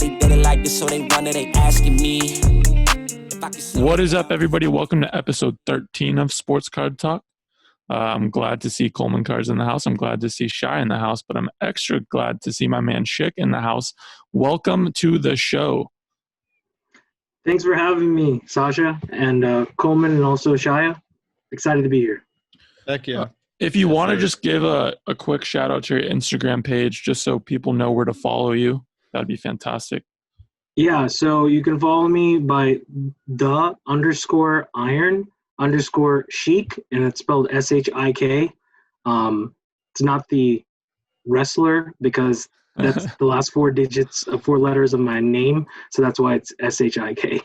nobody did it like this, so they wonder, they asking me. What is up, everybody? Welcome to episode 13 of Sports Card Talk. I'm glad to see Coleman cards in the house. I'm glad to see Shaya in the house, but I'm extra glad to see my man Shik in the house. Welcome to the show. Thanks for having me, Sasha, and Coleman, and also Shaya. Excited to be here. Heck yeah. If you want to just give a quick shout out to your Instagram page, just so people know where to follow you, that'd be fantastic. Yeah, so you can follow me by _iron_Shik, and it's spelled SHIK. It's not the wrestler because that's the last four letters of my name, so that's why it's SHIK.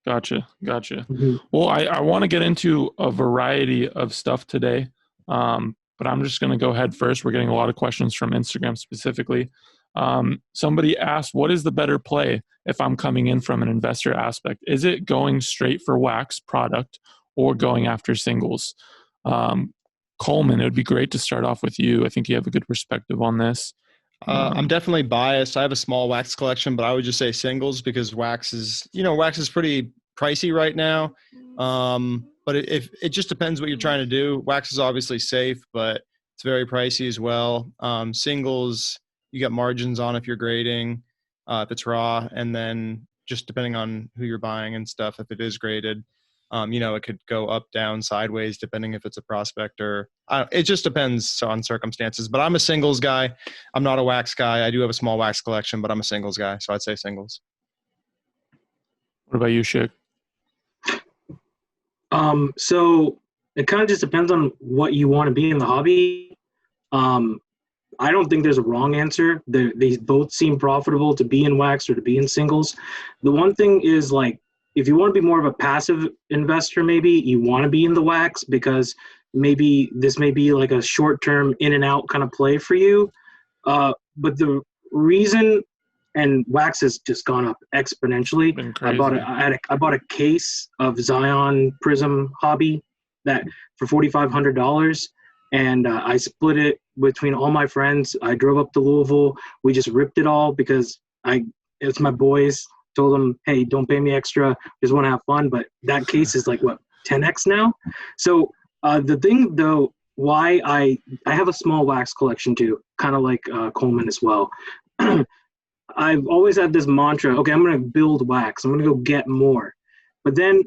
Gotcha. Mm-hmm. Well, I want to get into a variety of stuff today, but I'm just going to go head first. We're getting a lot of questions from Instagram specifically. Somebody asked, what is the better play if I'm coming in from an investor aspect? Is it going straight for wax product or going after singles? Coleman, it would be great to start off with you. I think you have a good perspective on this. I'm definitely biased. I have a small wax collection, but I would just say singles because wax is pretty pricey right now. But it just depends what you're trying to do. Wax is obviously safe, but it's very pricey as well. Singles, you get margins on if you're grading, if it's raw, and then just depending on who you're buying and stuff, if it is graded, it could go up, down, sideways, depending if it's a prospect or it just depends on circumstances. But I'm a singles guy. I'm not a wax guy. I do have a small wax collection, but I'm a singles guy, so I'd say singles. What about you, Shik? So it kind of just depends on what you want to be in the hobby. I don't think there's a wrong answer. They both seem profitable to be in wax or to be in singles. The one thing is, like, if you want to be more of a passive investor, maybe you want to be in the wax because maybe this may be like a short-term in and out kind of play for you. But the reason, and wax has just gone up exponentially. I bought a case of Zion Prism Hobby that for $4,500. And I split it between all my friends. I drove up to Louisville. We just ripped it all because it's my boys. Told them, hey, don't pay me extra. Just want to have fun. But that case is like, 10x now? So the thing, though, why I have a small wax collection, too, kind of like Coleman as well. I've always had this mantra, okay, I'm going to build wax. I'm going to go get more. But then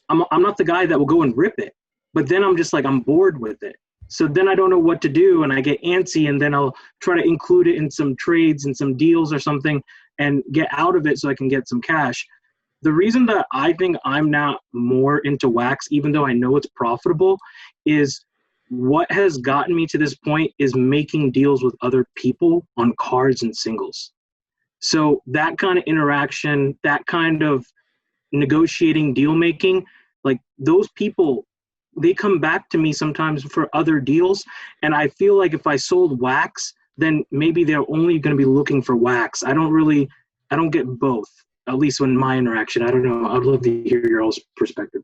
I'm not the guy that will go and rip it. But then I'm just like, I'm bored with it. So then I don't know what to do, and I get antsy, and then I'll try to include it in some trades and some deals or something and get out of it so I can get some cash. The reason that I think I'm not more into wax, even though I know it's profitable, is what has gotten me to this point is making deals with other people on cards and singles. So that kind of interaction, that kind of negotiating, deal making, like those people, they come back to me sometimes for other deals. And I feel like if I sold wax, then maybe they're only going to be looking for wax. I don't get both, at least in my interaction. I don't know. I'd love to hear your all's perspective.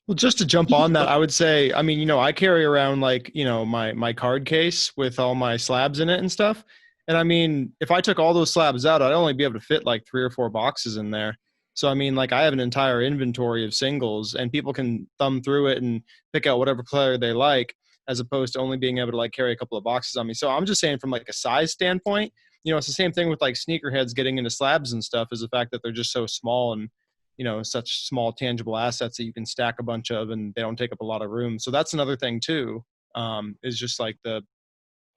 Well, just to jump on that, I would say, I carry around my card case with all my slabs in it and stuff. And if I took all those slabs out, I'd only be able to fit like 3 or 4 boxes in there. So, I have an entire inventory of singles, and people can thumb through it and pick out whatever player they like, as opposed to only being able to carry a couple of boxes on me. So I'm just saying from a size standpoint, it's the same thing with sneakerheads getting into slabs and stuff, is the fact that they're just so small and, such small tangible assets that you can stack a bunch of and they don't take up a lot of room. So that's another thing too, is just the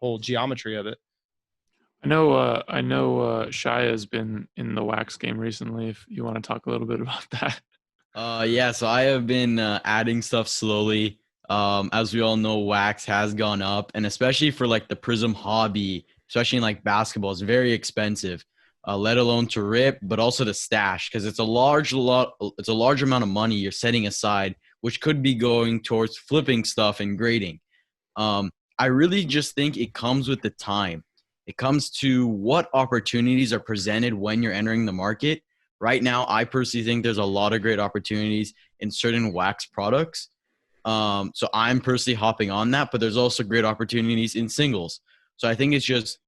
whole geometry of it. I know Shaya has been in the wax game recently. If you want to talk a little bit about that. Yeah, so I have been adding stuff slowly. As we all know, wax has gone up, and especially for the Prism hobby, especially in basketball, it's very expensive, let alone to rip, but also to stash, because it's a large amount of money you're setting aside, which could be going towards flipping stuff and grading. I really just think it comes with the time. It comes to what opportunities are presented when you're entering the market. Right now, I personally think there's a lot of great opportunities in certain wax products. So I'm personally hopping on that, but there's also great opportunities in singles. So I think it's just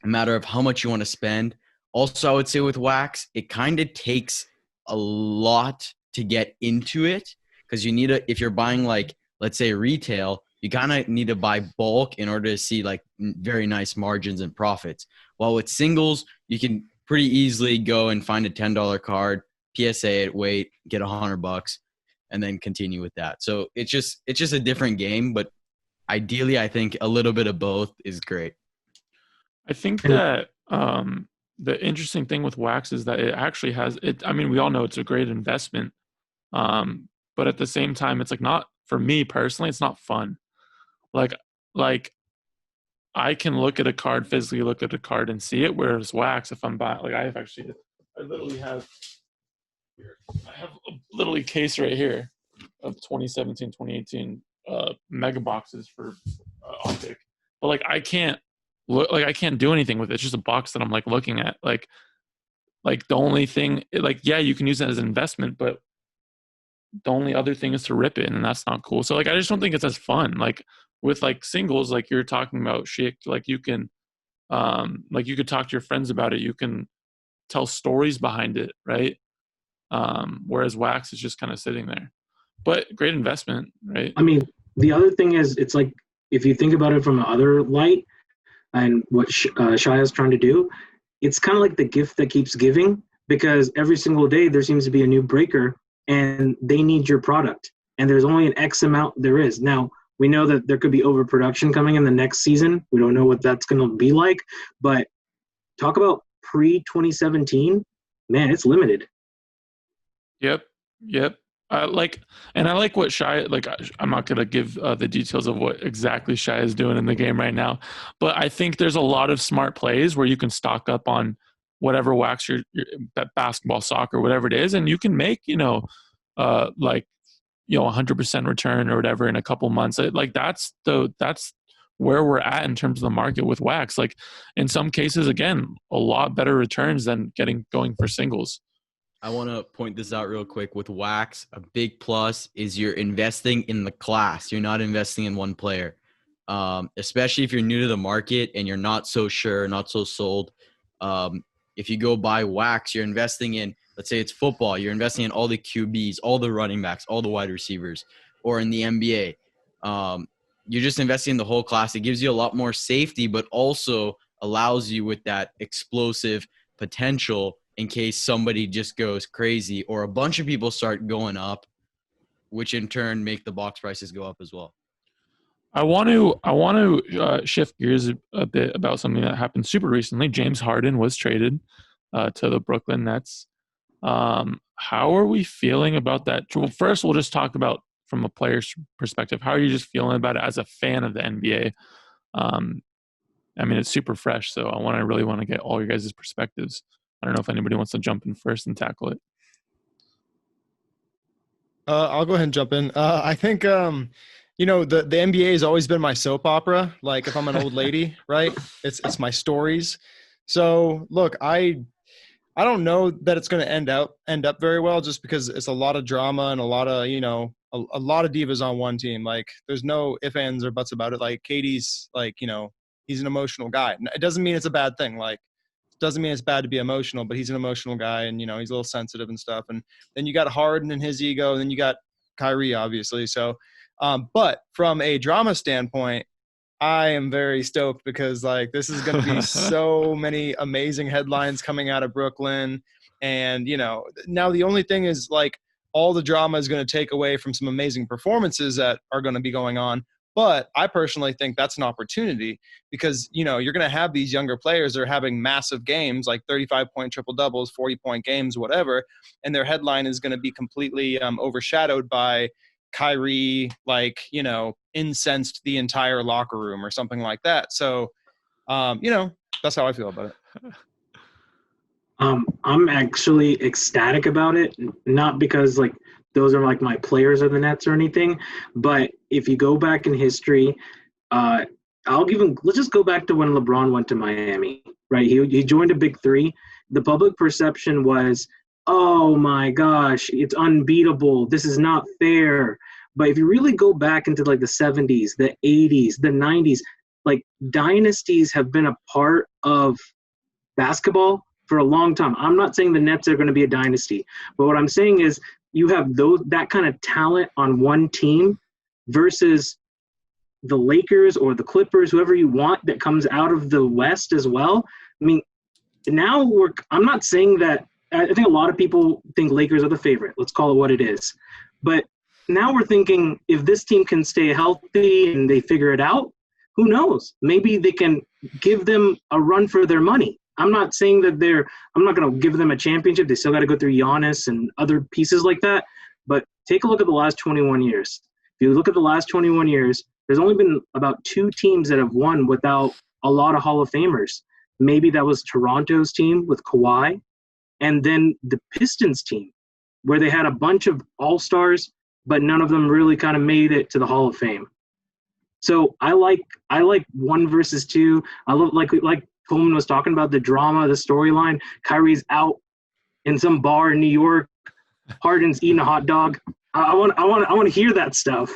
a matter of how much you want to spend. Also, I would say with wax, it kind of takes a lot to get into it because you need if you're buying like, let's say retail, you kind of need to buy bulk in order to see like very nice margins and profits. While with singles, you can pretty easily go and find a $10 card, PSA it, wait, get $100, and then continue with that. So it's just a different game, but ideally, I think a little bit of both is great. I think that the interesting thing with wax is that it actually has it. I mean, we all know it's a great investment, but at the same time, it's like not for me personally. It's not fun. Like I can look at a card, physically look at a card and see it. Whereas wax, if I'm buying, like I literally have a literally case right here of 2017, 2018 mega boxes for Optic, but like I can't do anything with it. It's just a box that I'm like looking at. Like the only thing, like, yeah, you can use it as an investment, but the only other thing is to rip it, and that's not cool. So like I just don't think it's as fun. Like with like singles, like you're talking about, Shik, like you can like you could talk to your friends about it. You can tell stories behind it, right? Whereas wax is just kind of sitting there. But great investment, right? I mean, the other thing is, it's like if you think about it from another light, and what Shaya is trying to do, it's kind of like the gift that keeps giving, because every single day there seems to be a new breaker, and they need your product, and there's only an X amount there is. Now, we know that there could be overproduction coming in the next season. We don't know what that's going to be like, but talk about pre-2017, man, it's limited. Yep. I like what Shaya, like, I'm not going to give the details of what exactly Shaya is doing in the game right now, but I think there's a lot of smart plays where you can stock up on whatever wax your basketball, soccer, whatever it is, and you can make, 100% return or whatever in a couple months. Like that's where we're at in terms of the market with wax. Like in some cases, again, a lot better returns than going for singles. I want to point this out real quick. With wax, a big plus is you're investing in the class. You're not investing in one player, especially if you're new to the market and you're not so sure, not so sold. If you go buy wax, you're investing in, let's say it's football, you're investing in all the QBs, all the running backs, all the wide receivers, or in the NBA. You're just investing in the whole class. It gives you a lot more safety, but also allows you with that explosive potential in case somebody just goes crazy or a bunch of people start going up, which in turn make the box prices go up as well. I want to shift gears a bit about something that happened super recently. James Harden was traded to the Brooklyn Nets. How are we feeling about that? Well, first, we'll just talk about from a player's perspective. How are you just feeling about it as a fan of the NBA? I mean, it's super fresh, so I really want to get all your guys' perspectives. I don't know if anybody wants to jump in first and tackle it. I'll go ahead and jump in. I think, the NBA has always been my soap opera. Like if I'm an old lady, right? It's my stories. So look, I don't know that it's going to end up very well, just because it's a lot of drama and a lot of, a lot of divas on one team. Like there's no ifs, ands, or buts about it. Like KD's like, he's an emotional guy. It doesn't mean it's a bad thing. Like, doesn't mean it's bad to be emotional, but he's an emotional guy, and he's a little sensitive and stuff. And then you got Harden and his ego, and then you got Kyrie, obviously. So, but from a drama standpoint, I am very stoked because like this is going to be so many amazing headlines coming out of Brooklyn, and now the only thing is like all the drama is going to take away from some amazing performances that are going to be going on. But I personally think that's an opportunity because, you're going to have these younger players that are having massive games, like 35-point triple-doubles, 40-point games, whatever, and their headline is going to be completely overshadowed by Kyrie, incensed the entire locker room or something like that. So, that's how I feel about it. I'm actually ecstatic about it, not because those are my players of the Nets or anything, but if you go back in history, let's just go back to when LeBron went to Miami, right? He joined a big three. The public perception was, oh my gosh, it's unbeatable. This is not fair. But if you really go back into the 70s, the 80s, the 90s, dynasties have been a part of basketball for a long time. I'm not saying the Nets are going to be a dynasty, but what I'm saying is you have that kind of talent on one team versus the Lakers or the Clippers, whoever you want that comes out of the West as well. I mean, now I'm not saying that. I think a lot of people think Lakers are the favorite. Let's call it what it is. But now we're thinking if this team can stay healthy and they figure it out, who knows? Maybe they can give them a run for their money. I'm not saying that I'm not going to give them a championship. They still got to go through Giannis and other pieces like that. But take a look at the last 21 years. If you look at the last 21 years, there's only been about 2 teams that have won without a lot of Hall of Famers. Maybe that was Toronto's team with Kawhi, and then the Pistons team, where they had a bunch of all-stars, but none of them really kind of made it to the Hall of Fame. So I like 1 versus 2. I love like Coleman was talking about, the drama, the storyline. Kyrie's out in some bar in New York. Harden's eating a hot dog. I want to hear that stuff.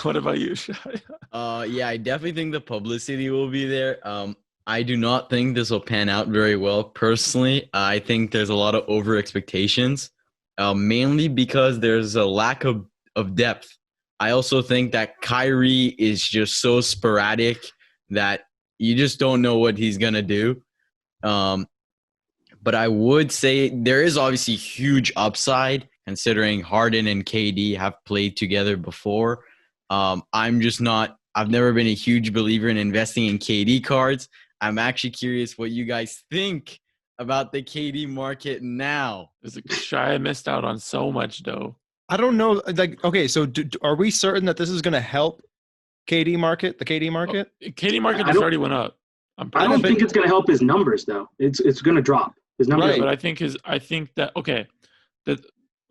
What about you, Shaya? Yeah, I definitely think the publicity will be there. I do not think this will pan out very well. Personally, I think there's a lot of over expectations, mainly because there's a lack of depth. I also think that Kyrie is just so sporadic that you just don't know what he's going to do. But I would say there is obviously huge upside considering Harden and KD have played together before. I've never been a huge believer in investing in KD cards. I'm actually curious what you guys think about the KD market now. Shia missed out on so much dough. I don't know. Like, okay, so are we certain that this is going to help the KD market? KD market has already went up. I don't think it's going to help his numbers, though. It's going to drop his numbers. Right, but I think that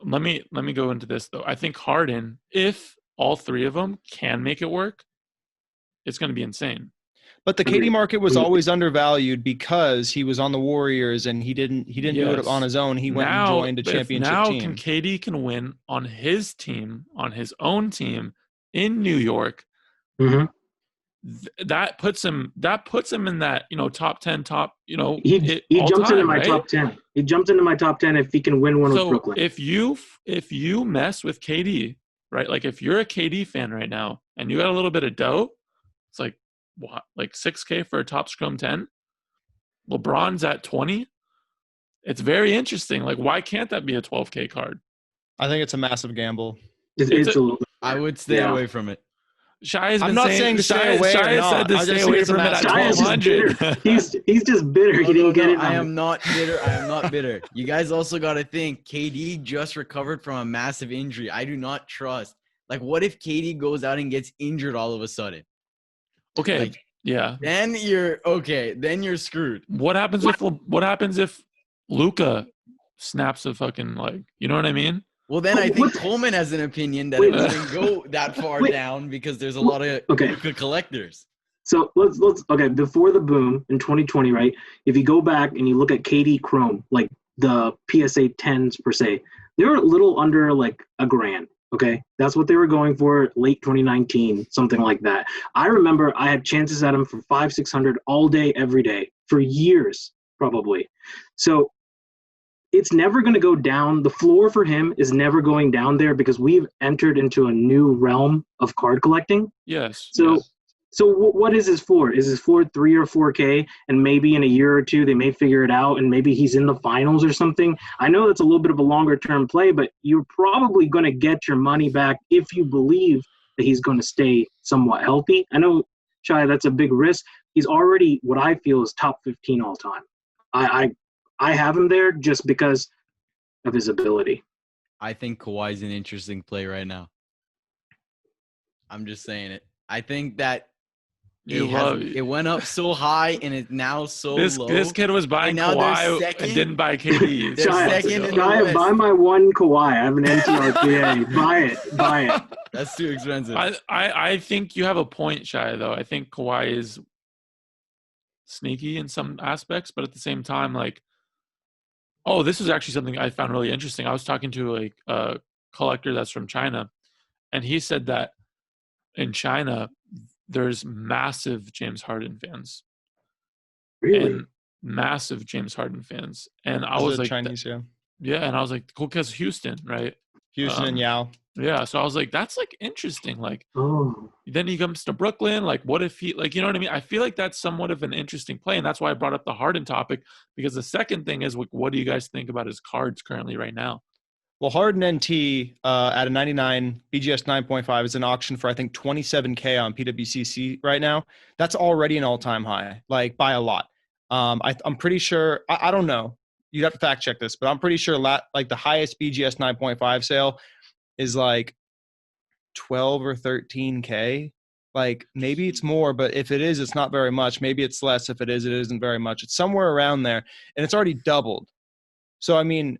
let me go into this though. I think Harden, if all 3 of them can make it work, it's going to be insane. But the KD market was always undervalued because he was on the Warriors and he didn't do it on his own. He went and joined a championship team. KD can win on his team, on his own team in New York. Mm-hmm. That puts him in that, top 10, he jumps into my top 10. He jumps into my top 10 if he can win one with Brooklyn. If you mess with KD, right? Like if you're a KD fan right now and you got a little bit of dough, it's like what, like $6K for a top scrum 10? LeBron's at 20. It's very interesting. Like, why can't that be a 12K card? I think it's a massive gamble. I would stay away from it. Shaya's I'm not saying to stay away. Shia said to stay away from it at 1,200. He's just bitter. He didn't get it. I am not bitter. You guys also got to think KD just recovered from a massive injury. I do not trust. Like, what if KD goes out and gets injured all of a sudden? Okay. Yeah. Then you're screwed. What happens if Luka snaps a fucking leg? You know what I mean? Well, then I think Coleman has an opinion that it wouldn't go that far down because there's a lot of Luka collectors. So let's before the boom in 2020, right? If you go back and you look at KD Chrome, like the PSA 10s per se, they were a little under like $1,000. Okay, that's what they were going for late 2019, something like that. I remember I had chances at him for $500-$600 all day, every day for years, probably. So it's never going to go down. The floor for him is never going down there because we've entered into a new realm of card collecting. Yes. So what is his floor? Is his floor 3 or 4K? And maybe in a year or two, they may figure it out and maybe he's in the finals or something. I know that's a little bit of a longer term play, but you're probably going to get your money back if you believe that he's going to stay somewhat healthy. I know, Shai, that's a big risk. He's already what I feel is top 15 all time. I have him there just because of his ability. I think Kawhi's an interesting play right now. I'm just saying it. I think that it went up so high and it's now so low. This kid was buying Kawhi and didn't buy KD. Buy my one Kawhi. I have an NTRPA. Buy it. That's too expensive. I think you have a point, Shia, though. I think Kawhi is sneaky in some aspects, but at the same time, like, this is actually something I found really interesting. I was talking to a collector that's from China, and he said that in China, there's massive James Harden fans. Really? and massive James Harden fans. And I As was a like, Chinese, yeah. yeah, and I was like, cool, because Houston, right? Houston and Yao. Yeah, so I was like, that's like interesting. Like, Oh, then he comes to Brooklyn. Like, what if he, like, you know what I mean? I feel like that's somewhat of an interesting play, and that's why I brought up the Harden topic, because the second thing is, like, what do you guys think about his cards currently right now? Well, Harden NT at a 99 BGS 9.5 is an auction for I think 27K on PWCC right now. That's already an all-time high, like by a lot. I'm pretty sure. I don't know. You'd have to fact check this, but I'm pretty sure like the highest BGS 9.5 sale is like 12 or 13K. Like maybe it's more, but if it is, it's not very much. Maybe it's less. If it is, it isn't very much. It's somewhere around there, and it's already doubled. So I mean,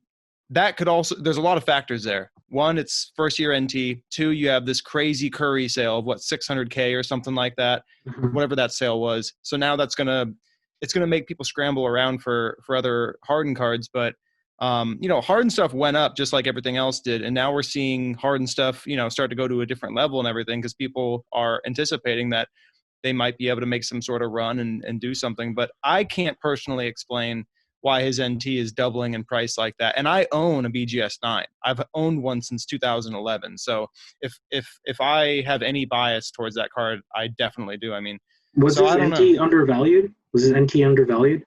that could also, there's a lot of factors there. One, it's first year NT. Two, you have this crazy Curry sale of what, 600K or something like that, whatever that sale was. So now it's gonna make people scramble around for other Harden cards. But Harden stuff went up just like everything else did, and now we're seeing Harden stuff start to go to a different level and everything, because people are anticipating that they might be able to make some sort of run and do something. But I can't personally explain why his NT is doubling in price like that. And I own a BGS 9. I've owned one since 2011. So if I have any bias towards that card, I definitely do. I mean, was so his I don't NT know. undervalued? Was his NT undervalued?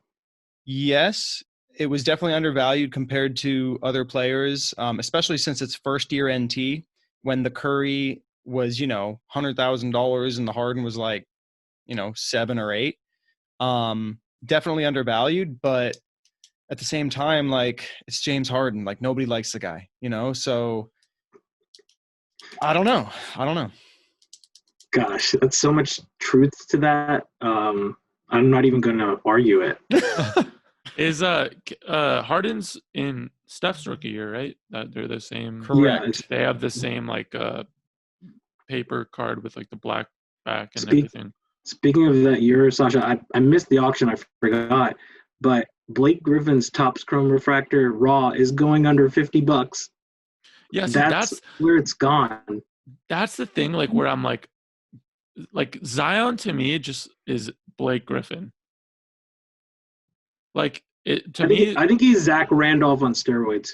Yes, it was definitely undervalued compared to other players, especially since it's first year NT, when the Curry was, $100,000 and the Harden was like, 7 or 8. Definitely undervalued, but at the same time, like, it's James Harden. Like, nobody likes the guy, So I don't know. Gosh, that's so much truth to that. I'm not even going to argue it. Is Harden's in Steph's rookie year, right? They're the same. Correct. They have the same like paper card with like the black back and Speak- everything. Speaking of that year, Sasha, I missed the auction. I forgot. But Blake Griffin's Topps Chrome Refractor Raw is going under $50. Yeah, see, That's where it's gone. that's the thing. Like where I'm like Zion to me just is Blake Griffin. Like it to me. I think he's Zach Randolph on steroids.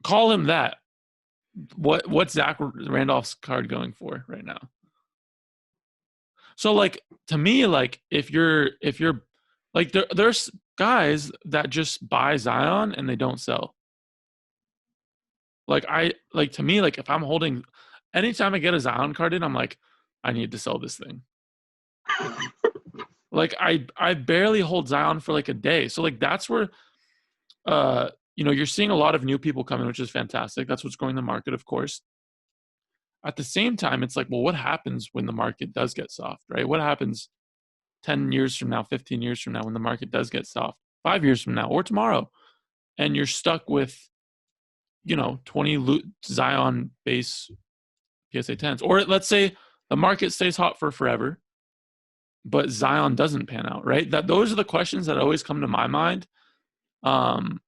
Call him that. What's Zach Randolph's card going for right now? So like to me, like if you're like there's guys that just buy Zion and they don't sell. Like to me, like if I'm holding, anytime I get a Zion card in, I'm like, I need to sell this thing. Like I barely hold Zion for like a day. So like that's where you're seeing a lot of new people come in, which is fantastic. That's what's growing the market, of course. At the same time, it's like, well, what happens when the market does get soft, right? What happens 10 years from now, 15 years from now, when the market does get soft, 5 years from now, or tomorrow, and you're stuck with, 20 Zion base PSA 10s, or let's say the market stays hot for forever, but Zion doesn't pan out, right? Those are the questions that always come to my mind. And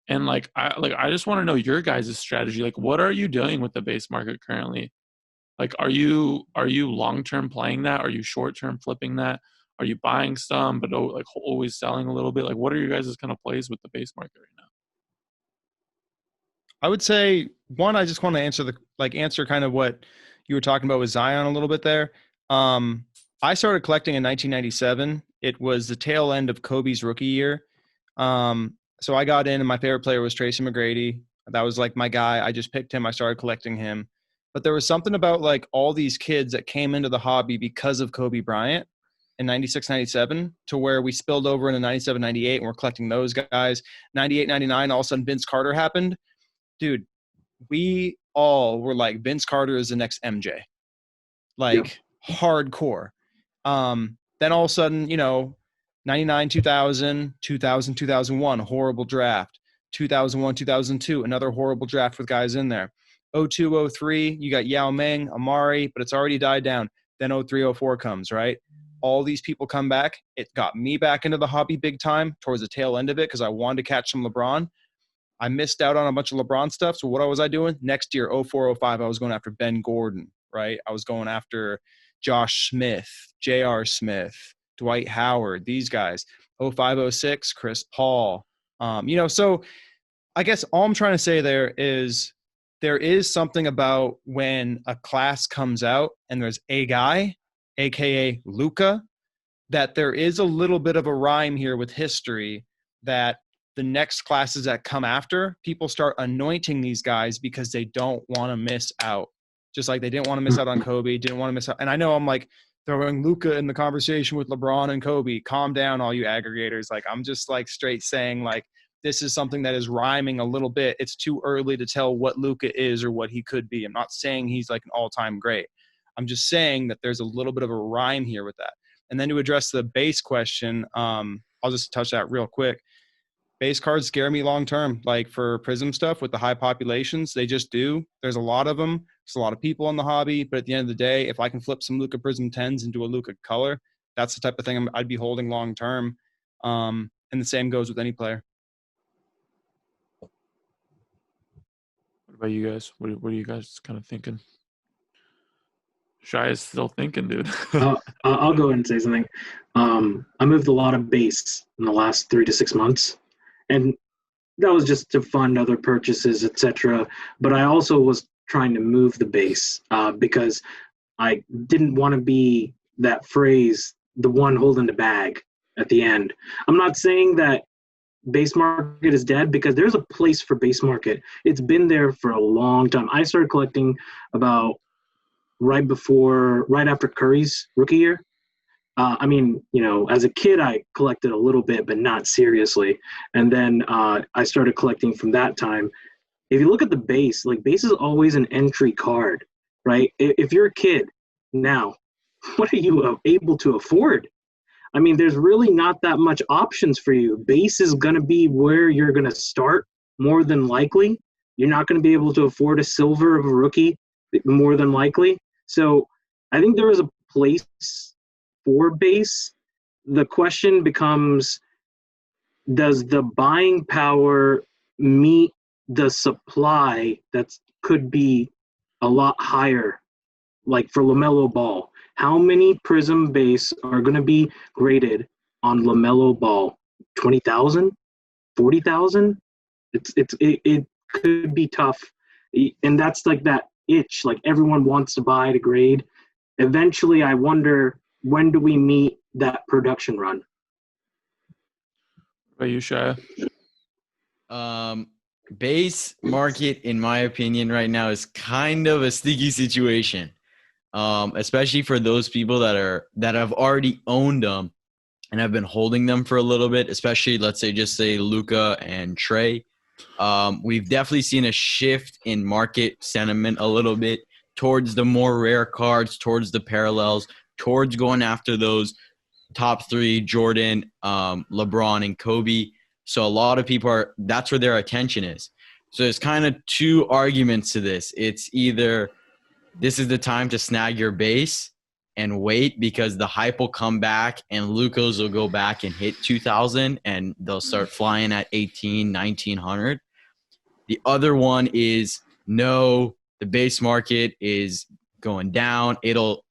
I just want to know your guys' strategy. Like, what are you doing with the base market currently? Like, are you long-term playing that? Are you short-term flipping that? Are you buying some, but like always selling a little bit? Like, what are your guys' kind of plays with the base market right now? I would say, one, I just want to answer kind of what you were talking about with Zion a little bit there. I started collecting in 1997. It was the tail end of Kobe's rookie year. So I got in, and my favorite player was Tracy McGrady. That was like my guy. I just picked him. I started collecting him. But there was something about like all these kids that came into the hobby because of Kobe Bryant in 96, 97, to where we spilled over into 97, 98, and we're collecting those guys. 98, 99, all of a sudden Vince Carter happened. Dude, we all were like, Vince Carter is the next MJ. Like, hardcore. Then all of a sudden, 99, 2000, 2000, 2001, horrible draft. 2001, 2002, another horrible draft with guys in there. 02, 03, you got Yao Ming, Amari, but it's already died down. Then 03, 04 comes, right? All these people come back. It got me back into the hobby big time towards the tail end of it because I wanted to catch some LeBron. I missed out on a bunch of LeBron stuff. So what was I doing? Next year, 04, 05, I was going after Ben Gordon, right? I was going after Josh Smith, J.R. Smith, Dwight Howard, these guys, 0506, Chris Paul. So I guess all I'm trying to say there is something about when a class comes out and there's a guy, aka Luka, that there is a little bit of a rhyme here with history that the next classes that come after, people start anointing these guys because they don't want to miss out. Just like they didn't want to miss out on Kobe, didn't want to miss out. And I know I'm like throwing Luka in the conversation with LeBron and Kobe. Calm down, all you aggregators. Like, I'm just like straight saying like, this is something that is rhyming a little bit. It's too early to tell what Luka is or what he could be. I'm not saying he's like an all-time great. I'm just saying that there's a little bit of a rhyme here with that. And then to address the base question, I'll just touch that real quick. Base cards scare me long-term, like for Prism stuff with the high populations, they just do. There's a lot of them. There's a lot of people in the hobby, but at the end of the day, if I can flip some Luka Prism 10s into a Luka color, that's the type of thing I'd be holding long-term. And the same goes with any player. What about you guys? What are you guys kind of thinking? Shai is still thinking, dude. I'll go ahead and say something. I moved a lot of base in the last 3 to 6 months, and that was just to fund other purchases, etc. But I also was trying to move the base because I didn't want to be that phrase, the one holding the bag at the end. I'm not saying that base market is dead, because there's a place for base market. It's been there for a long time. I started collecting about right after Curry's rookie year. As a kid, I collected a little bit, but not seriously. And then I started collecting from that time. If you look at the base, like, base is always an entry card, right? If you're a kid now, what are you able to afford? I mean, there's really not that much options for you. Base is going to be where you're going to start more than likely. You're not going to be able to afford a silver of a rookie more than likely. So I think there is a place for base. The question becomes, does the buying power meet the supply that could be a lot higher? Like for LaMelo Ball, how many Prism base are going to be graded on LaMelo Ball? 20,000, 40,000? It could be tough, and that's like that itch. Like, everyone wants to buy to grade. Eventually, I wonder, when do we meet that production run? What about you, Shaya? Base market, in my opinion, right now is kind of a sticky situation. Especially for those people that have already owned them and have been holding them for a little bit, especially, let's say Luka and Trey. We've definitely seen a shift in market sentiment a little bit towards the more rare cards, towards the parallels, towards going after those top three, Jordan, LeBron, and Kobe. So a lot of people that's where their attention is. So there's kind of two arguments to this. It's either this is the time to snag your base and wait, because the hype will come back and Luka's will go back and hit 2,000 and they'll start flying at 1,900. The other one is, no, the base market is going down. It'll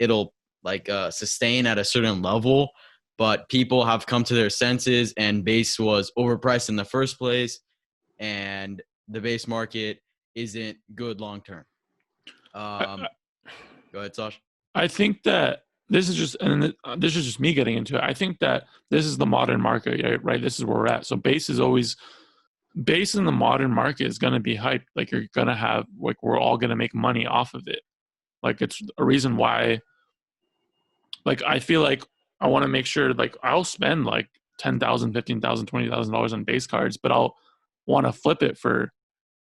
sustain at a certain level, but people have come to their senses and base was overpriced in the first place, and the base market isn't good long term. Go ahead, Sash. I think that this is just me getting into it. I think that this is the modern market, right? This is where we're at. So base in the modern market is going to be hyped. Like, you're going to have, like, we're all going to make money off of it. Like, it's a reason why, like, I feel like I want to make sure, like, I'll spend like $10,000, $15,000, $20,000 on base cards, but I'll want to flip it for,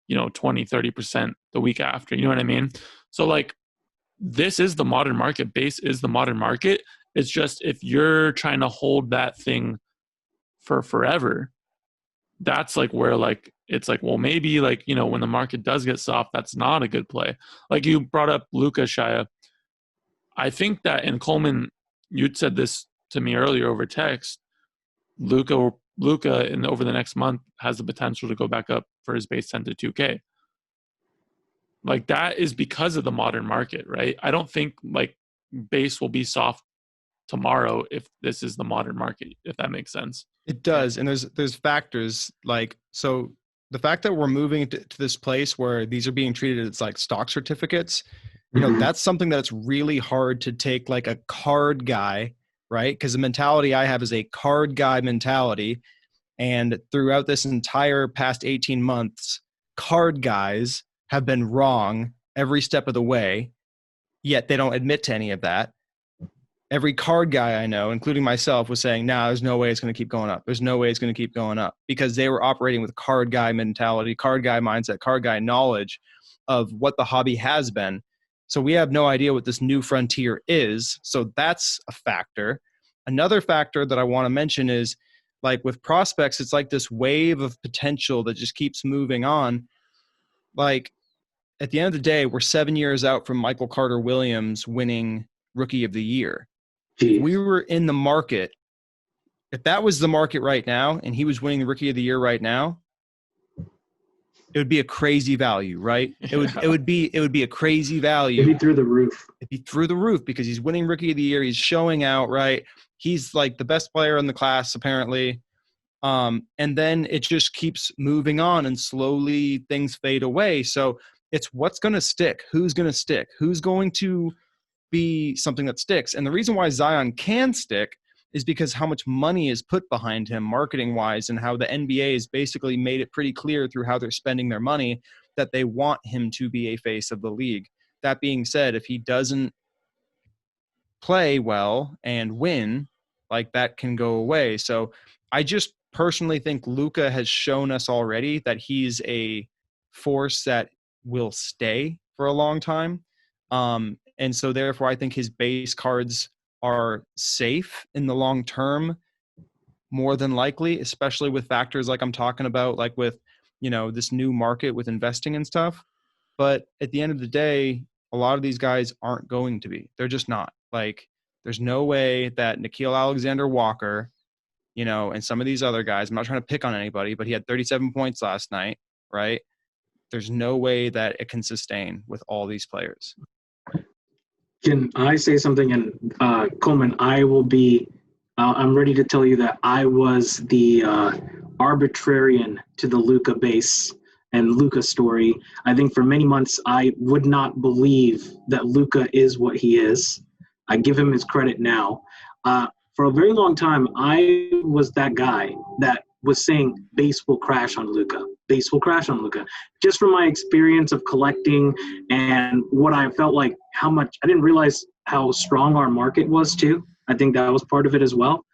20, 30% the week after. You know what I mean? So, like, this is the modern market. Base is the modern market. It's just, if you're trying to hold that thing for forever, that's like where, like, it's like, well, maybe, like, when the market does get soft, that's not a good play. Like, you brought up Luka, Shaya. I think that in Coleman, you'd said this to me earlier over text, Luka over the next month has the potential to go back up for his base 10 to 2K. Like, that is because of the modern market, right? I don't think, like, base will be soft tomorrow if this is the modern market, if that makes sense. It does. And there's factors like, so the fact that we're moving to this place where these are being treated as like stock certificates, you know, that's something that's really hard to take like a card guy, right? Because the mentality I have is a card guy mentality. And throughout this entire past 18 months, card guys have been wrong every step of the way, yet they don't admit to any of that. Every card guy I know, including myself, was saying, nah, there's no way it's going to keep going up. There's no way it's going to keep going up, because they were operating with card guy mentality, card guy mindset, card guy knowledge of what the hobby has been. So we have no idea what this new frontier is. So that's a factor. Another factor that I want to mention is, like with prospects, it's like this wave of potential that just keeps moving on. Like at the end of the day, we're 7 years out from Michael Carter Williams winning Rookie of the Year. If we were in the market, if that was the market right now and he was winning the Rookie of the Year right now, it would be a crazy value, right? It would be a crazy value. It'd be through the roof. It'd be through the roof because he's winning Rookie of the Year. He's showing out, right? He's like the best player in the class, apparently. And then it just keeps moving on and slowly things fade away. So it's what's going to stick. Who's going to stick? Who's going to be something that sticks? And the reason why Zion can stick is because how much money is put behind him marketing wise, and how the NBA has basically made it pretty clear through how they're spending their money that they want him to be a face of the league. That being said, if he doesn't play well and win, like that can go away. So I just personally think Luka has shown us already that he's a force that will stay for a long time. And so therefore I think his base cards are safe in the long term, more than likely, especially with factors like I'm talking about, like with, you know, this new market with investing and stuff. But at the end of the day, a lot of these guys aren't going to be. They're just not. Like, there's no way that Nickeil Alexander-Walker, you know, and some of these other guys, I'm not trying to pick on anybody, but he had 37 points last night, right? There's no way that it can sustain with all these players. Can I say something? And Coleman, I will be, I'm ready to tell you that I was the arbitrarian to the Luka base and Luka story. I think for many months, I would not believe that Luka is what he is. I give him his credit now. For a very long time, I was that guy that was saying base will crash on Luka. Base will crash on Luka. Just from my experience of collecting and what I felt like, how much I didn't realize how strong our market was too. I think that was part of it as well.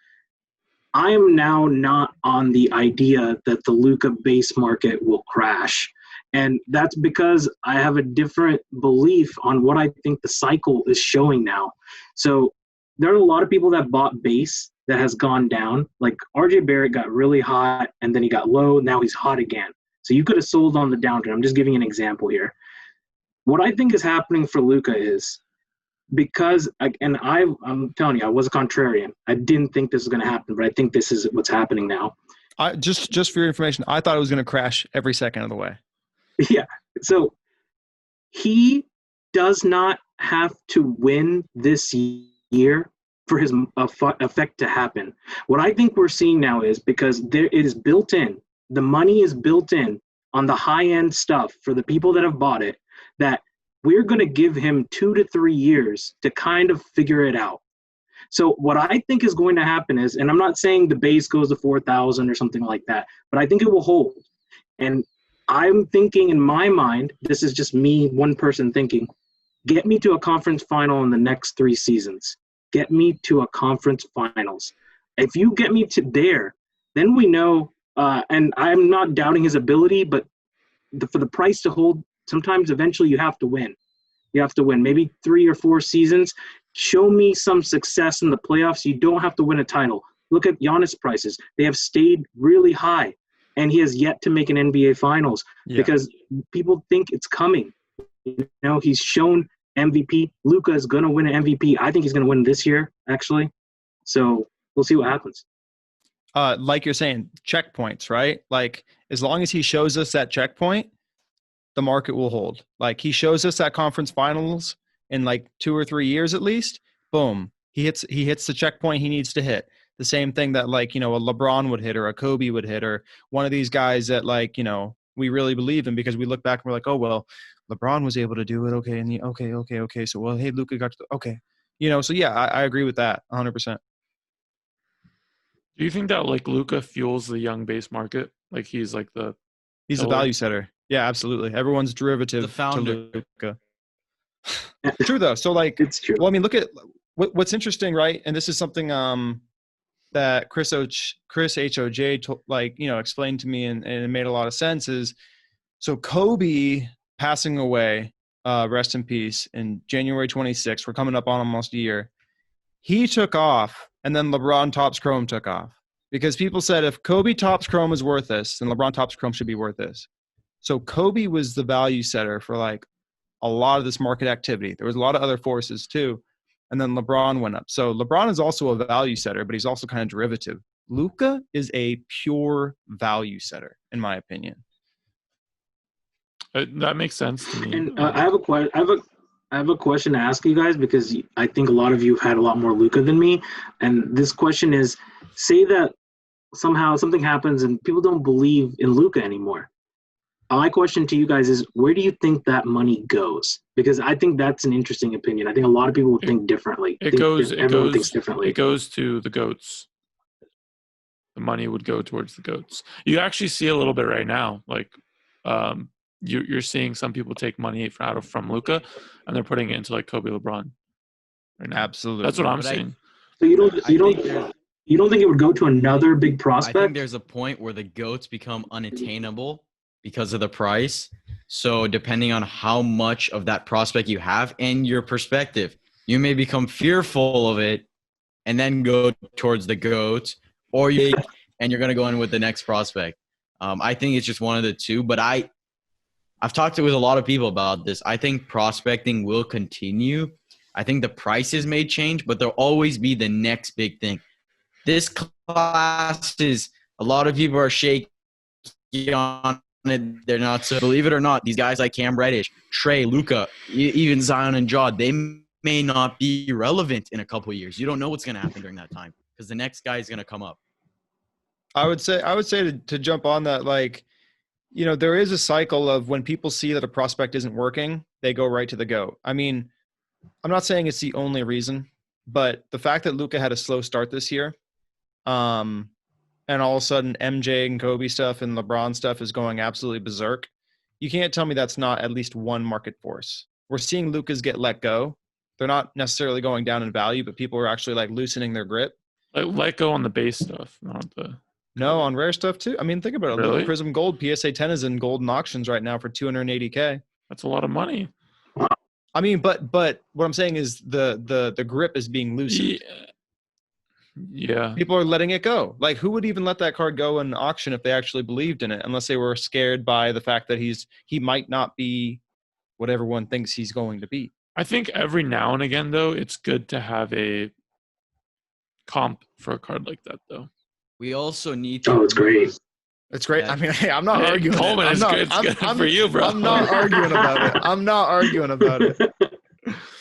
I am now not on the idea that the Luka base market will crash. And that's because I have a different belief on what I think the cycle is showing now. So there are a lot of people that bought base that has gone down. Like RJ Barrett got really hot and then he got low. Now he's hot again. So you could have sold on the downturn. I'm just giving an example here. What I think is happening for Luka is because, I'm telling you, I was a contrarian. I didn't think this was going to happen, but I think this is what's happening now. Just for your information, I thought it was going to crash every second of the way. Yeah. So he does not have to win this year for his effect to happen. What I think we're seeing now is because it is built in, the money is built in on the high-end stuff for the people that have bought it, that we're going to give him 2 to 3 years to kind of figure it out. So what I think is going to happen is, and I'm not saying the base goes to 4,000 or something like that, but I think it will hold. And I'm thinking in my mind, this is just me, one person thinking, get me to a conference final in the next 3 seasons. Get me to a conference finals. If you get me to there, then we know, and I'm not doubting his ability, but for the price to hold, sometimes eventually you have to win. You have to win maybe 3 or 4 seasons. Show me some success in the playoffs. You don't have to win a title. Look at Giannis prices. They have stayed really high, and he has yet to make an NBA Finals because people think it's coming. You know, he's shown MVP. Luka is going to win an MVP. I think he's going to win this year, actually. So we'll see what happens. Like you're saying, checkpoints, right? Like as long as he shows us that checkpoint, the market will hold. Like he shows us that conference finals in like 2 or 3 years at least, boom, He hits the checkpoint he needs to hit. The same thing that like, you know, a LeBron would hit or a Kobe would hit or one of these guys that like, you know, we really believe in because we look back and we're like, oh, well, LeBron was able to do it. Okay. And okay. So, well, hey, Luka got to, okay. You know, so yeah, I agree with that 100%. Do you think that like Luka fuels the young base market? Like he's like he's a value setter. Yeah, absolutely. Everyone's derivative The founder. to Luka. True though. So like, It's true. well, I mean, look at what's interesting, right? And this is something that Chris HOJ like, you know, explained to me and it made a lot of sense is, so Kobe passing away, rest in peace, in January 26th, we're coming up on almost a year. He took off and then LeBron Topps Chrome took off because people said if Kobe Topps Chrome is worth this, then LeBron Topps Chrome should be worth this. So Kobe was the value setter for like a lot of this market activity. There was a lot of other forces too. And then LeBron went up. So LeBron is also a value setter, but he's also kind of derivative. Luka is a pure value setter, in my opinion. That makes sense to me. And I have a question to ask you guys because I think a lot of you have had a lot more Luka than me. And this question is, say that somehow something happens and people don't believe in Luka anymore. My question to you guys is, where do you think that money goes? Because I think that's an interesting opinion. I think a lot of people would think differently. Everyone thinks differently. It goes to the GOATs. The money would go towards the GOATs. You actually see a little bit right now. Like you're seeing some people take money from Luka and they're putting it into like Kobe, LeBron right now. Absolutely. That's what I'm seeing. So you don't think it would go to another big prospect? I think there's a point where the GOATs become unattainable because of the price. So depending on how much of that prospect you have and your perspective, you may become fearful of it and then go towards the GOATs, or you're going to go in with the next prospect. I think it's just one of the two, but I've talked with a lot of people about this. I think prospecting will continue. I think the prices may change, but there'll always be the next big thing. This class is, a lot of people are shaky on it. They're not, so believe it or not, these guys like Cam Reddish, Trey, Luka, even Zion and Ja, they may not be relevant in a couple of years. You don't know what's going to happen during that time because the next guy is going to come up. I would say to jump on that, like, you know, there is a cycle of when people see that a prospect isn't working, they go right to the GOAT. I mean, I'm not saying it's the only reason, but the fact that Luka had a slow start this year, and all of a sudden MJ and Kobe stuff and LeBron stuff is going absolutely berserk, you can't tell me that's not at least one market force. We're seeing Lukas get let go. They're not necessarily going down in value, but people are actually like loosening their grip. Like let go on the base stuff, not the... No, on rare stuff too. I mean, think about it. Really? Prism Gold PSA 10 is in golden auctions right now for $280K. That's a lot of money. I mean, but what I'm saying is the grip is being loosened. Yeah. People are letting it go. Like, who would even let that card go in auction if they actually believed in it, unless they were scared by the fact that he might not be what everyone thinks he's going to be. I think every now and again, though, it's good to have a comp for a card like that, though. We also need to. Oh, it's great. It's great. I mean, hey, I'm not arguing. Coleman, it's good for you, bro. I'm not arguing about it.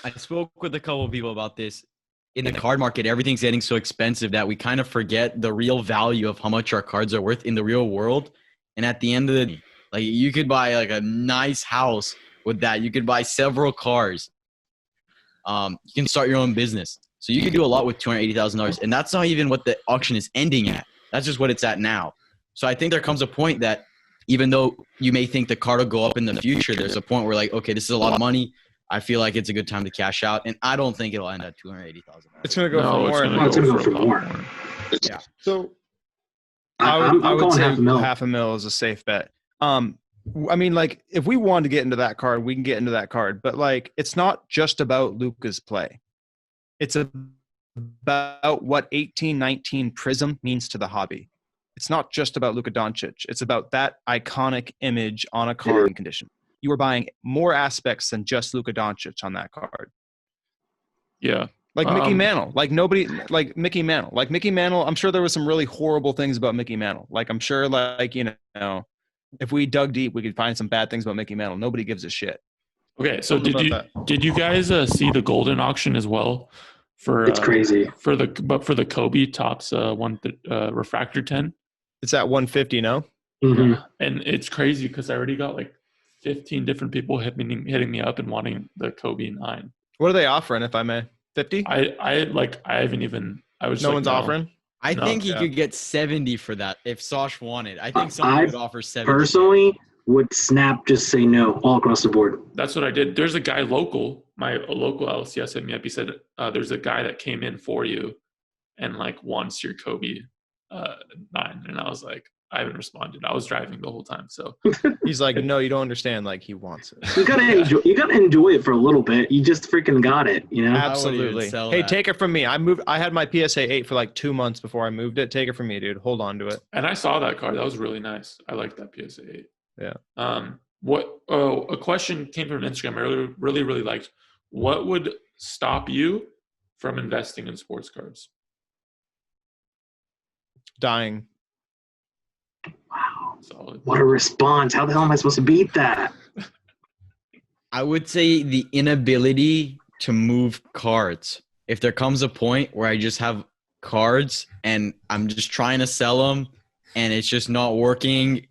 I spoke with a couple of people about this. In the card market, everything's getting so expensive that we kind of forget the real value of how much our cards are worth in the real world. And at the end of the day, like, you could buy like a nice house with that. You could buy several cars. You can start your own business. So you can do a lot with $280,000. And that's not even what the auction is ending at. That's just what it's at now. So I think there comes a point that even though you may think the card will go up in the future, there's a point where like, okay, this is a lot of money. I feel like it's a good time to cash out. And I don't think it'll end at $280,000. It's going to go for more. It's going to go for more. Yeah. So I would say half a $500,000 is a safe bet. I mean, like, if we wanted to get into that card, we can get into that card. But, like, it's not just about Luka's play. It's about what 1819 Prism means to the hobby. It's not just about Luka Doncic. It's about that iconic image on a card and condition. You are buying more aspects than just Luka Doncic on that card. Yeah. Like Mickey Mantle. Like Mickey Mantle, I'm sure there was some really horrible things about Mickey Mantle. Like, I'm sure, like, you know, if we dug deep, we could find some bad things about Mickey Mantle. Nobody gives a shit. Okay, so did you guys see the golden auction as well? for It's crazy. for the Kobe tops refractor 10. It's at 150 now. Mhm. Yeah. And it's crazy because I already got like 15 different people hitting me up and wanting the Kobe 9. What are they offering, if I may? 50? I haven't even. I was No like, one's offering. I No. think he Yeah. could get 70 for that if Sosh wanted. I think someone I would offer 70. Personally, would Snap just say no all across the board? That's what I did. There's a guy local, a local LCS hit me up. He said, there's a guy that came in for you and like wants your Kobe 9. And I was like, I haven't responded. I was driving the whole time. So He's like, no, you don't understand. Like, he wants it. You gotta enjoy. You gotta enjoy it for a little bit. You just freaking got it. You know. Absolutely. sell Hey, that. take it from me. I had my PSA 8 for like 2 months before I moved it. Take it from me, dude. Hold on to it. and I saw that card. That was really nice. I like that PSA 8. Yeah. A question came from Instagram. I really liked. What would stop you from investing in sports cards? Dying. Wow. Solid. What a response! How the hell am I supposed to beat that? I would say the inability to move cards. If there comes a point where I just have cards and I'm just trying to sell them and it's just not working,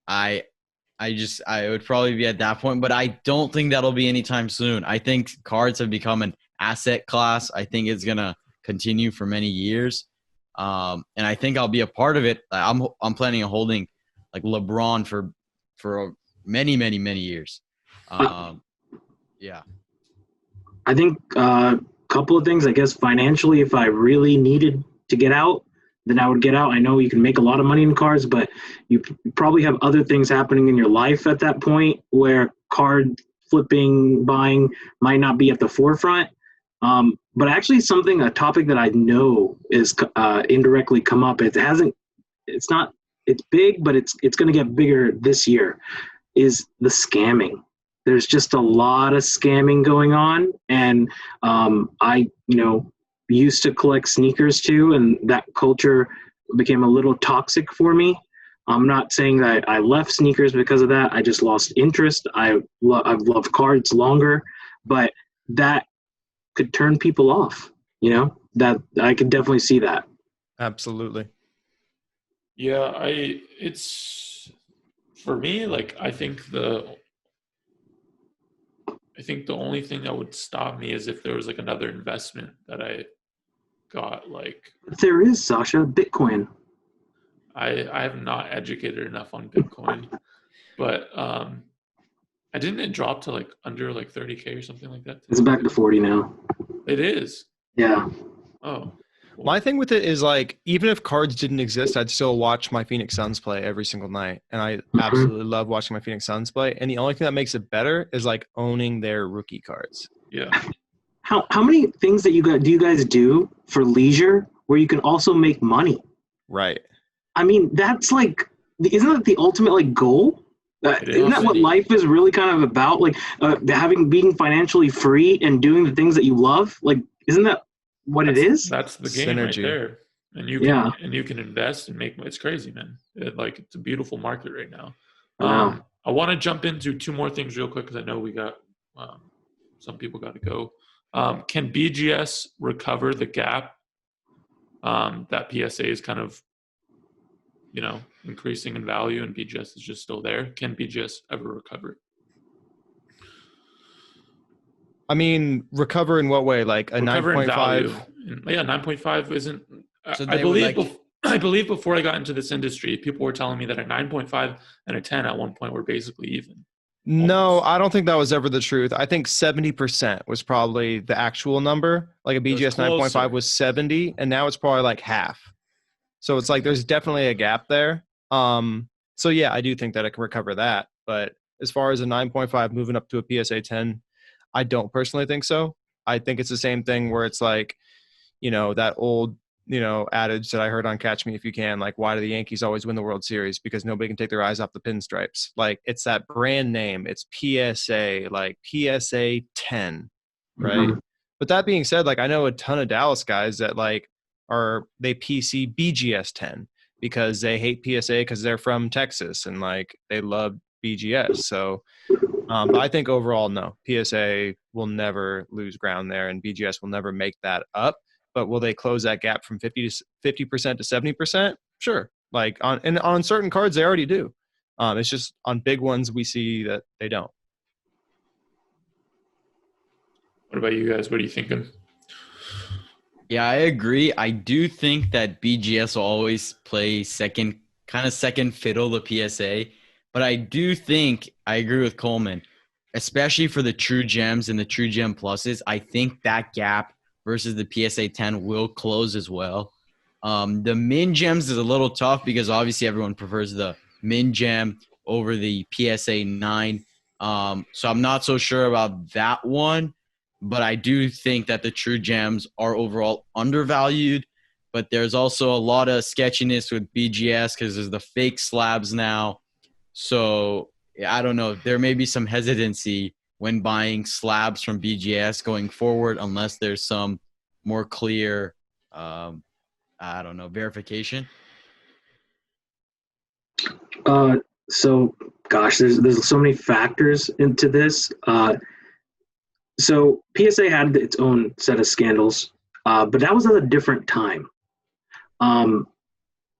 I would probably be at that point, but I don't think that'll be anytime soon. I think cards have become an asset class. I think it's going to continue for many years. And I think I'll be a part of it. I'm planning on holding like LeBron for many years. Yeah. I think a couple of things. I guess financially, if I really needed to get out, then I would get out. I know you can make a lot of money in cards, but you probably have other things happening in your life at that point where card flipping, buying might not be at the forefront. But actually a topic that I know is indirectly come up. It's big, but it's going to get bigger this year, is the scamming. There's just a lot of scamming going on. And I used to collect sneakers too, and that culture became a little toxic for me. I'm not saying that I left sneakers because of that. I just lost interest. I've loved cards longer, but that could turn people off. That I could definitely see that. Absolutely. Yeah, it's for me, like I think the only thing that would stop me is if there was like another investment that I got. Like There is, Sasha, Bitcoin. I have not educated enough on Bitcoin, but didn't it drop to like under like 30K or something like that? It's back to 40 now. It is. Yeah. Oh. Cool. My thing with it is like, even if cards didn't exist, I'd still watch my Phoenix Suns play every single night. And I absolutely love watching my Phoenix Suns play. And the only thing that makes it better is like owning their rookie cards. Yeah. How many things do you guys do for leisure where you can also make money? Right. I mean, that's like, isn't that the ultimate like goal? Isn't that what life is really kind of about? Like being financially free and doing the things that you love. Like, isn't that what it is? That's the game Synergy. right there. And you can invest and make. It's crazy, man. It's a beautiful market right now. I want to jump into 2 more things real quick because I know we got some people got to go. Can BGS recover the gap that PSA is kind of increasing in value and BGS is just still there? Can BGS ever recover? I mean, recover in what way? Like a 9.5? Yeah, 9.5 isn't. So I believe before I got into this industry, people were telling me that a 9.5 and a 10 at one point were basically even. No, I don't think that was ever the truth. I think 70% was probably the actual number. Like a BGS 9.5 was 70, and now it's probably like half. So it's like there's definitely a gap there. So yeah, I do think that it can recover that. But as far as a 9.5 moving up to a PSA 10, I don't personally think so. I think it's the same thing where it's like, that old, adage that I heard on Catch Me If You Can, like, why do the Yankees always win the World Series? Because nobody can take their eyes off the pinstripes. Like, it's that brand name. It's PSA, like PSA 10, right? Mm-hmm. But that being said, like, I know a ton of Dallas guys that like they PC BGS 10 because they hate PSA because they're from Texas and like they love BGS. So But I think overall, no. PSA will never lose ground there, and BGS will never make that up. But will they close that gap from 50% to 70%? Sure. Like on certain cards, they already do. It's just on big ones we see that they don't. What about you guys? What are you thinking? Yeah, I agree. I do think that BGS will always play second fiddle to PSA. But I do think I agree with Coleman, especially for the true gems and the true gem pluses. I think that gap versus the PSA 10 will close as well. The min gems is a little tough because obviously everyone prefers the min gem over the PSA 9. So I'm not so sure about that one, but I do think that the true gems are overall undervalued. But there's also a lot of sketchiness with BGS because there's the fake slabs now. So I don't know. There may be some hesitancy when buying slabs from BGS going forward unless there's some more clear, verification. So gosh, there's so many factors into this. So PSA had its own set of scandals, but that was at a different time.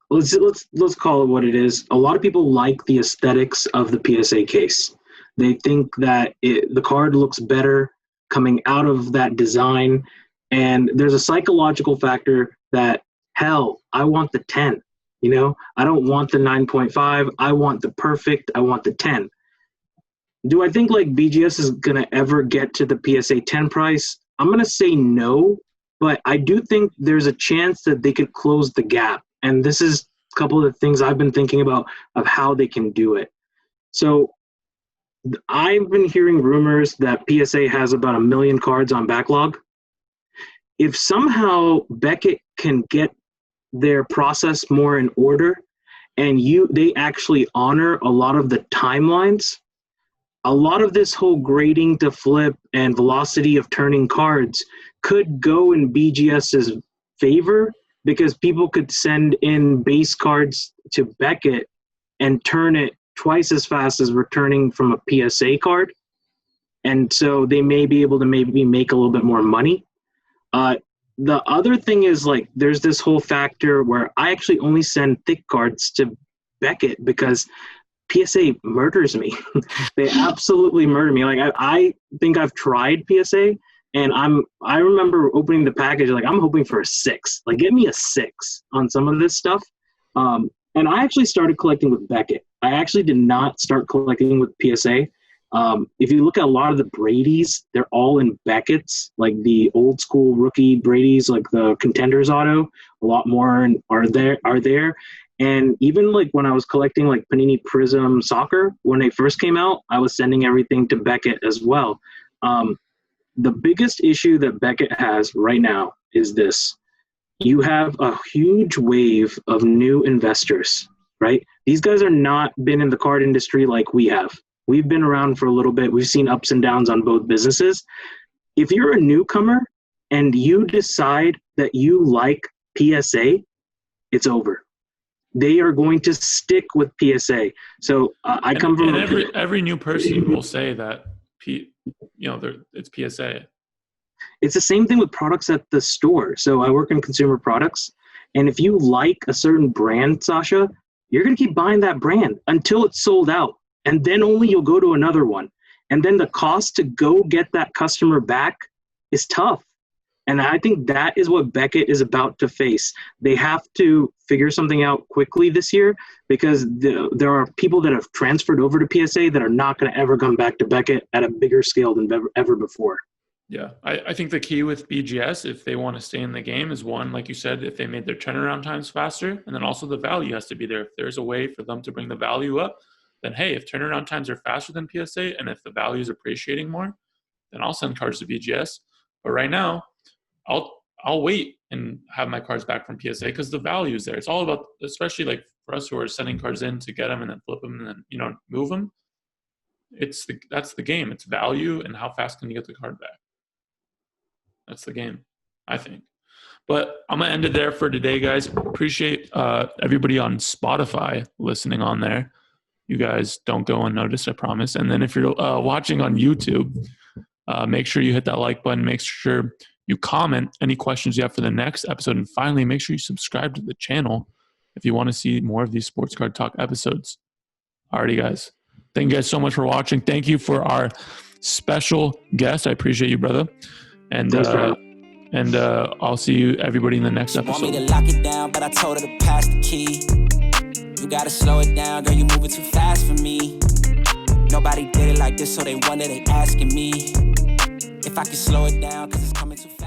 Let's call it what it is. A lot of people like the aesthetics of the PSA case. They think that the card looks better coming out of that design, and there's a psychological factor that, hell, I want the 10. I don't want the 9.5. I want the perfect. I want the 10. Do I think like BGS is going to ever get to the PSA 10 price? I'm going to say no, but I do think there's a chance that they could close the gap. And this is a couple of the things I've been thinking about of how they can do it. So I've been hearing rumors that PSA has about 1 million cards on backlog. If somehow Beckett can get their process more in order and they actually honor a lot of the timelines, a lot of this whole grading to flip and velocity of turning cards could go in BGS's favor because people could send in base cards to Beckett and turn it twice as fast as returning from a PSA card. And so they may be able to maybe make a little bit more money. The other thing is like there's this whole factor where I actually only send thick cards to Beckett because PSA murders me. They absolutely murder me. Like I think I've tried PSA and I remember opening the package like I'm hoping for a 6. Like get me a 6 on some of this stuff. And I actually started collecting with Beckett. I actually did not start collecting with PSA. If you look at a lot of the Brady's, they're all in Beckett's, like the old school rookie Brady's, like the Contenders auto. A lot more are there. And even like when I was collecting like Panini Prism Soccer, when they first came out, I was sending everything to Beckett as well. The biggest issue that Beckett has right now is this. You have a huge wave of new investors, right? These guys are not been in the card industry like we have. We've been around for a little bit. We've seen ups and downs on both businesses. If you're a newcomer and you decide that you like PSA, it's over. They are going to stick with PSA. So I come from every new person will say that it's PSA. It's the same thing with products at the store. So I work in consumer products, and if you like a certain brand, Sasha, you're going to keep buying that brand until it's sold out. And then only you'll go to another one. And then the cost to go get that customer back is tough. And I think that is what Beckett is about to face. They have to figure something out quickly this year because there are people that have transferred over to PSA that are not going to ever come back to Beckett at a bigger scale than ever before. Yeah, I think the key with BGS, if they want to stay in the game, is one, like you said, if they made their turnaround times faster, and then also the value has to be there. If there's a way for them to bring the value up, then hey, if turnaround times are faster than PSA and if the value is appreciating more, then I'll send cards to BGS. But right now, I'll wait and have my cards back from PSA because the value is there. It's all about, especially like for us who are sending cards in to get them and then flip them and then move them. That's the game. It's value and how fast can you get the card back. That's the game, I think. But I'm gonna end it there for today, guys. Appreciate everybody on Spotify listening on there. You guys don't go unnoticed, I promise. And then if you're watching on YouTube, make sure you hit that like button. Make sure you comment any questions you have for the next episode. And finally, make sure you subscribe to the channel if you want to see more of these Sports Card Talk episodes. Alrighty, guys. Thank you guys so much for watching. Thank you for our special guest. I appreciate you, brother. And I'll see you, everybody, in the next episode. Want me to lock it down, but I told her to pass the key. You gotta slow it down, girl, you moving too fast for me. Nobody did it like this, so they wonder, they asking me if I can slow it down, cause it's coming too fast.